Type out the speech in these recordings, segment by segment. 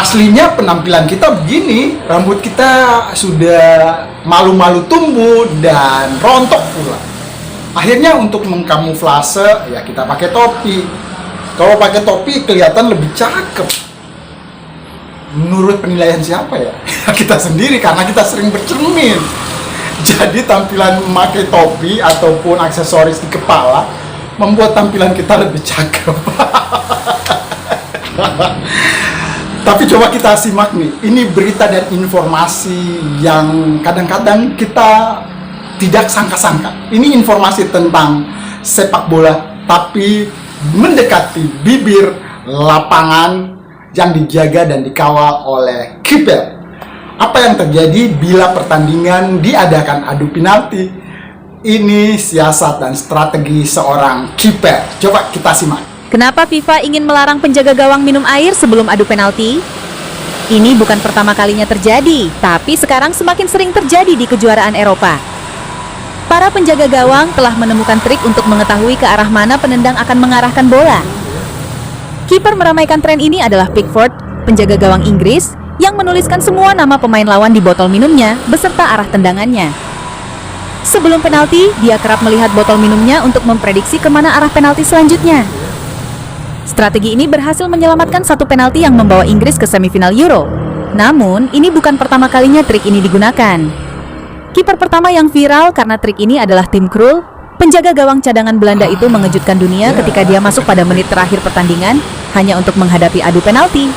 Aslinya penampilan kita begini, rambut kita sudah malu-malu tumbuh dan rontok pula. Akhirnya untuk mengkamuflase ya kita pakai topi. Kalau pakai topi kelihatan lebih cakep. Menurut penilaian siapa ya? Kita sendiri karena kita sering bercermin. Jadi tampilan memakai topi ataupun aksesoris di kepala membuat tampilan kita lebih cakep. Tapi coba kita simak nih, ini berita dan informasi yang kadang-kadang kita tidak sangka-sangka. Ini informasi tentang sepak bola, tapi mendekati bibir lapangan yang dijaga dan dikawal oleh kiper. Apa yang terjadi bila pertandingan diadakan adu penalti? Ini siasat dan strategi seorang kiper. Coba kita simak. Kenapa FIFA ingin melarang penjaga gawang minum air sebelum adu penalti? Ini bukan pertama kalinya terjadi, tapi sekarang semakin sering terjadi di kejuaraan Eropa. Para penjaga gawang telah menemukan trik untuk mengetahui ke arah mana penendang akan mengarahkan bola. Kiper meramaikan tren ini adalah Pickford, penjaga gawang Inggris, yang menuliskan semua nama pemain lawan di botol minumnya beserta arah tendangannya. Sebelum penalti, dia kerap melihat botol minumnya untuk memprediksi kemana arah penalti selanjutnya. Strategi ini berhasil menyelamatkan satu penalti yang membawa Inggris ke semifinal Euro. Namun, ini bukan pertama kalinya trik ini digunakan. Kiper pertama yang viral karena trik ini adalah Tim Krul. Penjaga gawang cadangan Belanda itu mengejutkan dunia ketika dia masuk pada menit terakhir pertandingan hanya untuk menghadapi adu penalti.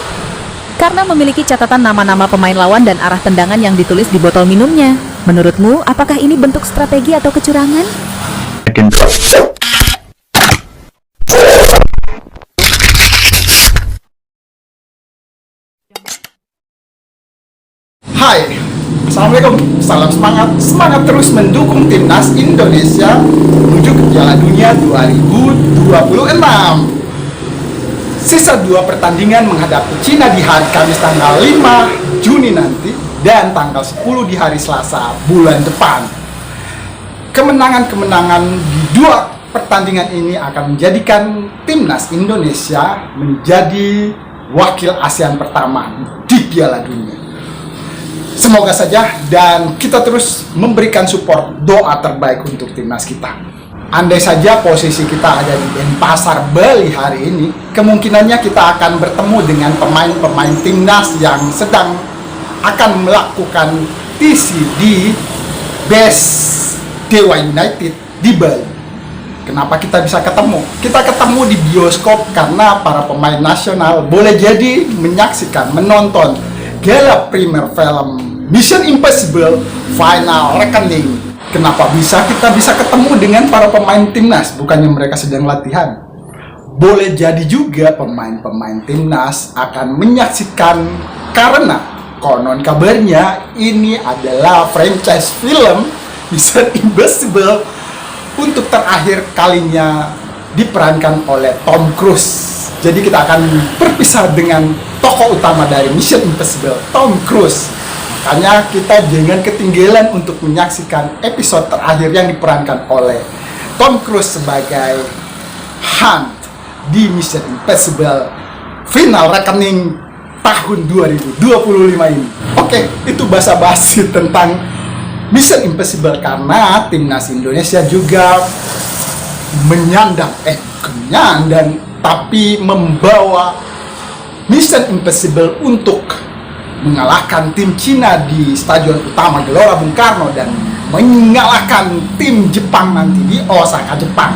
Karena memiliki catatan nama-nama pemain lawan dan arah tendangan yang ditulis di botol minumnya. Menurutmu, apakah ini bentuk strategi atau kecurangan? Hai, Assalamualaikum, salam semangat. Semangat terus mendukung timnas Indonesia menuju ke Piala Dunia 2026. Sisa 2 pertandingan menghadapi Cina di hari Kamis tanggal 5 Juni nanti dan tanggal 10 di hari Selasa bulan depan. Kemenangan-kemenangan di 2 pertandingan ini akan menjadikan timnas Indonesia menjadi wakil ASEAN pertama di Piala Dunia. Semoga saja, dan kita terus memberikan support doa terbaik untuk timnas kita. Andai saja posisi kita ada di Denpasar, Bali hari ini, kemungkinannya kita akan bertemu dengan pemain-pemain timnas yang sedang akan melakukan TC di base Dewa United di Bali. Kenapa kita bisa ketemu? Kita ketemu di bioskop karena para pemain nasional boleh jadi menyaksikan, menonton gala premier film Mission Impossible Final Reckoning. Kenapa kita bisa ketemu dengan para pemain timnas? Bukannya mereka sedang latihan. Boleh jadi juga pemain-pemain timnas akan menyaksikan karena konon kabarnya ini adalah franchise film Mission Impossible untuk terakhir kalinya diperankan oleh Tom Cruise. Jadi kita akan berpisah dengan tokoh utama dari Mission Impossible, Tom Cruise. Makanya kita jangan ketinggalan untuk menyaksikan episode terakhir yang diperankan oleh Tom Cruise sebagai Hunt di Mission Impossible Final Reckoning tahun 2025 ini. Oke, itu basa-basi tentang Mission Impossible karena timnas Indonesia juga menyandang tapi membawa Mission Impossible untuk mengalahkan tim Cina di Stadion Utama Gelora Bung Karno dan mengalahkan tim Jepang nanti di Osaka, Jepang.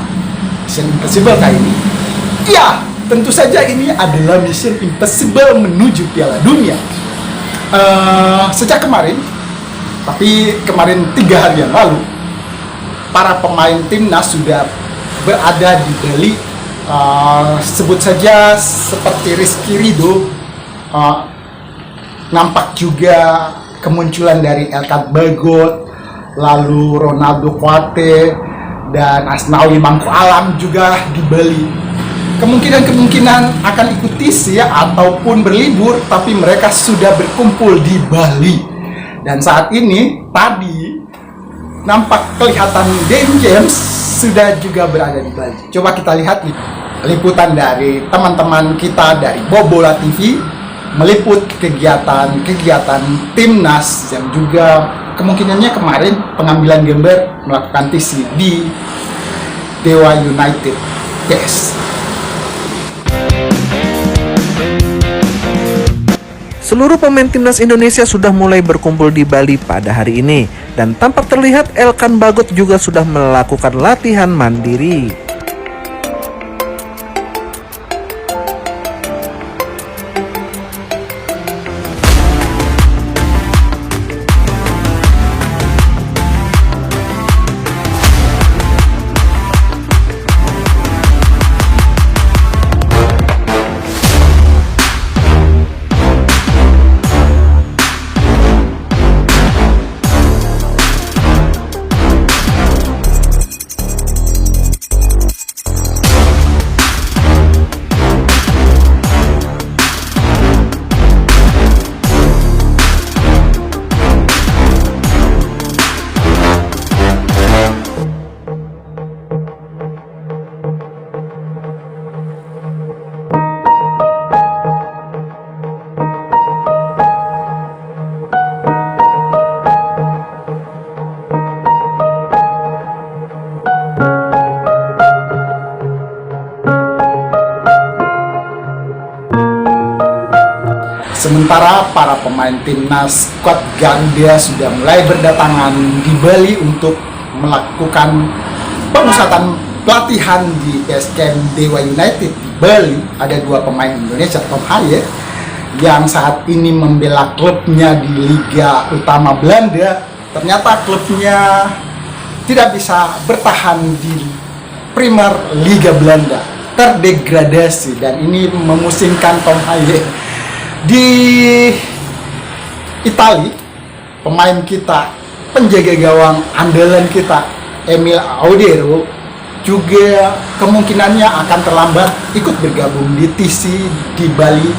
Mission Impossible kali ini. Ya, tentu saja ini adalah Mission Impossible menuju Piala Dunia. Sejak kemarin 3 hari yang lalu, para pemain timnas sudah berada di Bali. Sebut saja seperti Rizky Ridho, nampak juga kemunculan dari Elkan Bagot, lalu Ronaldo Kuate dan Asnawi Mangku Alam juga di Bali. Kemungkinan akan ikut TC ataupun berlibur, tapi mereka sudah berkumpul di Bali. Dan saat ini tadi nampak kelihatan Dan James sudah juga berada di Bali. Coba kita lihat nih liputan dari teman-teman kita dari Bobola TV meliput kegiatan timnas yang juga kemungkinannya kemarin pengambilan gambar melakukan TC di Dewa United PS. Seluruh pemain timnas Indonesia sudah mulai berkumpul di Bali pada hari ini dan tampak terlihat Elkan Bagot juga sudah melakukan latihan mandiri. Sementara para pemain timnas skuad Garuda sudah mulai berdatangan di Bali untuk melakukan pemusatan pelatihan di base camp Dewa United di Bali. Ada dua pemain Indonesia, Tom Haye yang saat ini membela klubnya di Liga Utama Belanda. Ternyata klubnya tidak bisa bertahan di Premier Liga Belanda, terdegradasi, dan ini memusingkan Tom Haye. Di Italia, pemain kita, penjaga gawang andalan kita, Emil Audero, juga kemungkinannya akan terlambat ikut bergabung di TC di Bali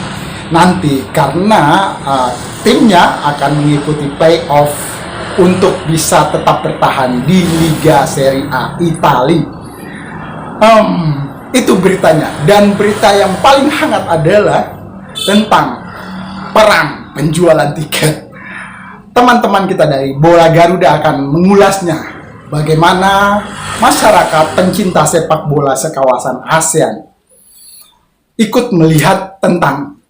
nanti karena timnya akan mengikuti playoff untuk bisa tetap bertahan di Liga Serie A Italia. Itu beritanya, dan berita yang paling hangat adalah tentang perang penjualan tiket. Teman-teman kita dari Bola Garuda akan mengulasnya, bagaimana masyarakat pencinta sepak bola sekawasan ASEAN ikut melihat tentang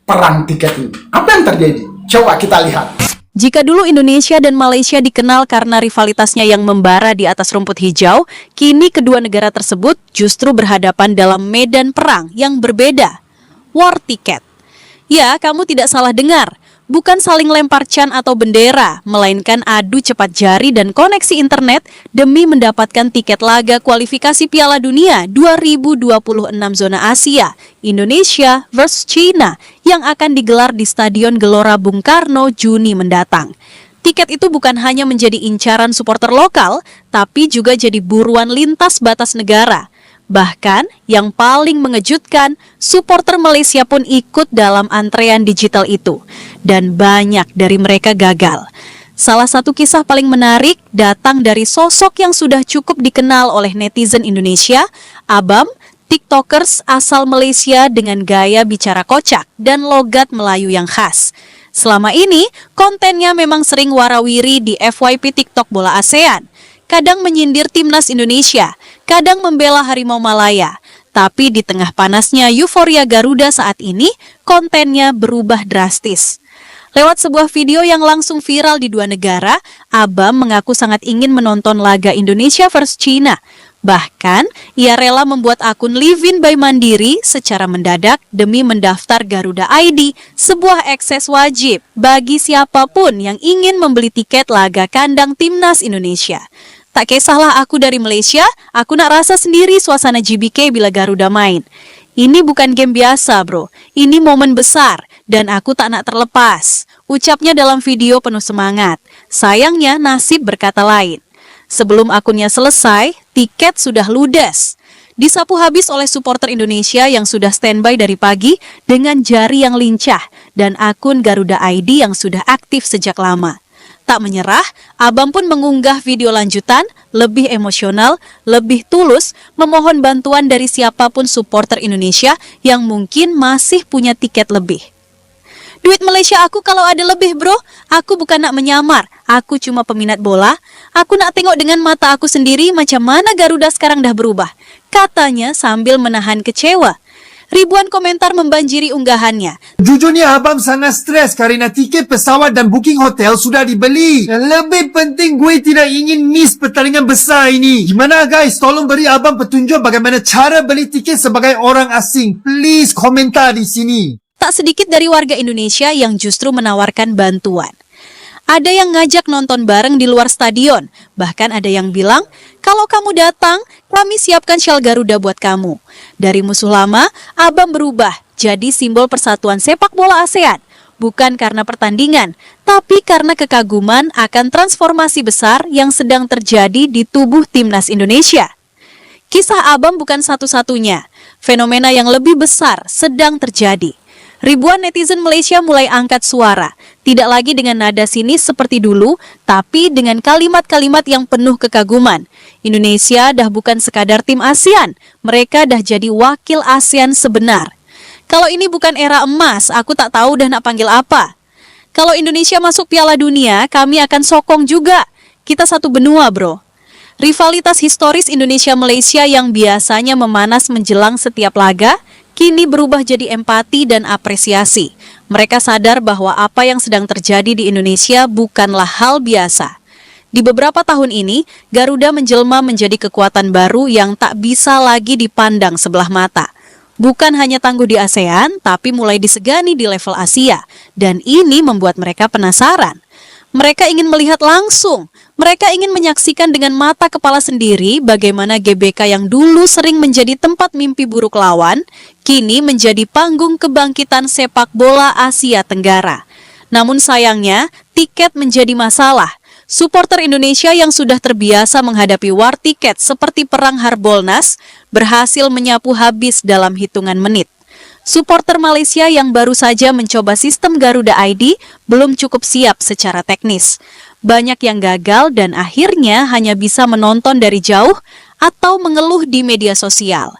perang tiket ini. Apa yang terjadi? Coba kita lihat. Jika dulu Indonesia dan Malaysia dikenal karena rivalitasnya yang membara di atas rumput hijau, kini kedua negara tersebut justru berhadapan dalam medan perang yang berbeda. War tiket. Ya, kamu tidak salah dengar. Bukan saling lempar can atau bendera, melainkan adu cepat jari dan koneksi internet demi mendapatkan tiket laga kualifikasi Piala Dunia 2026 zona Asia, Indonesia vs China, yang akan digelar di Stadion Gelora Bung Karno Juni mendatang. Tiket itu bukan hanya menjadi incaran supporter lokal, tapi juga jadi buruan lintas batas negara. Bahkan, yang paling mengejutkan, supporter Malaysia pun ikut dalam antrean digital itu. Dan banyak dari mereka gagal. Salah satu kisah paling menarik datang dari sosok yang sudah cukup dikenal oleh netizen Indonesia, Abam, TikTokers asal Malaysia dengan gaya bicara kocak dan logat Melayu yang khas. Selama ini, kontennya memang sering warawiri di FYP TikTok Bola ASEAN. Kadang menyindir timnas Indonesia, kadang membela Harimau Malaya. Tapi di tengah panasnya euforia Garuda saat ini, kontennya berubah drastis. Lewat sebuah video yang langsung viral di dua negara, Abam mengaku sangat ingin menonton laga Indonesia vs China. Bahkan, ia rela membuat akun Live In by Mandiri secara mendadak demi mendaftar Garuda ID, sebuah akses wajib bagi siapapun yang ingin membeli tiket laga kandang timnas Indonesia. Tak kisahlah aku dari Malaysia, aku nak rasa sendiri suasana GBK bila Garuda main. Ini bukan game biasa, bro. Ini momen besar, dan aku tak nak terlepas. Ucapnya dalam video penuh semangat. Sayangnya, nasib berkata lain. Sebelum akunnya selesai, tiket sudah ludes. Disapu habis oleh supporter Indonesia yang sudah standby dari pagi dengan jari yang lincah, dan akun Garuda ID yang sudah aktif sejak lama. Tak menyerah, Abam pun mengunggah video lanjutan, lebih emosional, lebih tulus, memohon bantuan dari siapapun supporter Indonesia yang mungkin masih punya tiket lebih. Duit Malaysia aku kalau ada lebih, bro. Aku bukan nak menyamar. Aku cuma peminat bola. Aku nak tengok dengan mata aku sendiri macam mana Garuda sekarang dah berubah. Katanya sambil menahan kecewa. Ribuan komentar membanjiri unggahannya. Jujurnya abang sangat stres kerana tiket pesawat dan booking hotel sudah dibeli. Yang lebih penting gue tidak ingin miss pertandingan besar ini. Gimana guys? Tolong beri abang petunjuk bagaimana cara beli tiket sebagai orang asing. Please komentar di sini. Tak sedikit dari warga Indonesia yang justru menawarkan bantuan. Ada yang ngajak nonton bareng di luar stadion. Bahkan ada yang bilang, kalau kamu datang, kami siapkan syal Garuda buat kamu. Dari musuh lama, Abang berubah jadi simbol persatuan sepak bola ASEAN. Bukan karena pertandingan, tapi karena kekaguman akan transformasi besar yang sedang terjadi di tubuh Timnas Indonesia. Kisah Abang bukan satu-satunya. Fenomena yang lebih besar sedang terjadi. Ribuan netizen Malaysia mulai angkat suara, tidak lagi dengan nada sinis seperti dulu, tapi dengan kalimat-kalimat yang penuh kekaguman. Indonesia dah bukan sekadar tim ASEAN, mereka dah jadi wakil ASEAN sebenar. Kalau ini bukan era emas, aku tak tahu dah nak panggil apa. Kalau Indonesia masuk Piala Dunia, kami akan sokong juga. Kita satu benua, bro. Rivalitas historis Indonesia-Malaysia yang biasanya memanas menjelang setiap laga, kini berubah jadi empati dan apresiasi. Mereka sadar bahwa apa yang sedang terjadi di Indonesia bukanlah hal biasa. Di beberapa tahun ini, Garuda menjelma menjadi kekuatan baru yang tak bisa lagi dipandang sebelah mata. Bukan hanya tangguh di ASEAN, tapi mulai disegani di level Asia. Dan ini membuat mereka penasaran. Mereka ingin melihat langsung. Mereka ingin menyaksikan dengan mata kepala sendiri bagaimana GBK yang dulu sering menjadi tempat mimpi buruk lawan, kini menjadi panggung kebangkitan sepak bola Asia Tenggara. Namun sayangnya, tiket menjadi masalah. Supporter Indonesia yang sudah terbiasa menghadapi war tiket seperti perang Harbolnas berhasil menyapu habis dalam hitungan menit. Supporter Malaysia yang baru saja mencoba sistem Garuda ID belum cukup siap secara teknis. Banyak yang gagal dan akhirnya hanya bisa menonton dari jauh atau mengeluh di media sosial.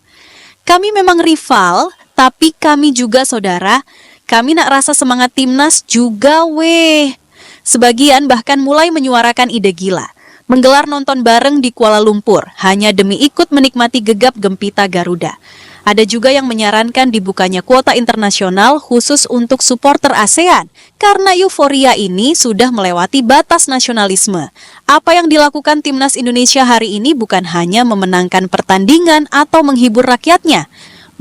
Kami memang rival, tapi kami juga saudara. Kami nak rasa semangat timnas juga weh. Sebagian bahkan mulai menyuarakan ide gila. Menggelar nonton bareng di Kuala Lumpur hanya demi ikut menikmati gegap gempita Garuda. Ada juga yang menyarankan dibukanya kuota internasional khusus untuk supporter ASEAN karena euforia ini sudah melewati batas nasionalisme. Apa yang dilakukan Timnas Indonesia hari ini bukan hanya memenangkan pertandingan atau menghibur rakyatnya.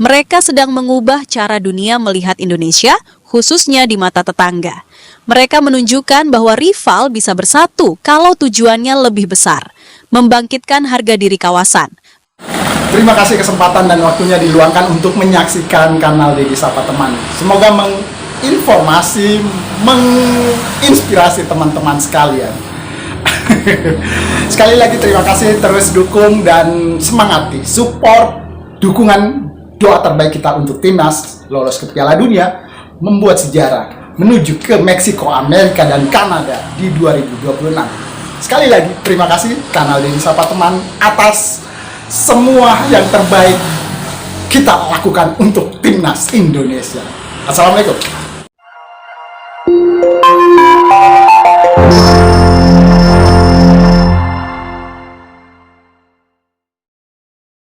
Mereka sedang mengubah cara dunia melihat Indonesia, khususnya di mata tetangga. Mereka menunjukkan bahwa rival bisa bersatu kalau tujuannya lebih besar, membangkitkan harga diri kawasan. Terima kasih kesempatan dan waktunya diluangkan untuk menyaksikan kanal Dedi Sapa Teman. Semoga menginformasi, menginspirasi teman-teman sekalian. Sekali lagi terima kasih, terus dukung dan semangati, support, dukungan, doa terbaik kita untuk Timnas lolos ke Piala Dunia, membuat sejarah menuju ke Meksiko, Amerika, dan Kanada di 2026. Sekali lagi terima kasih kanal Dedi Sapa Teman atas semua yang terbaik kita lakukan untuk Timnas Indonesia. Assalamualaikum.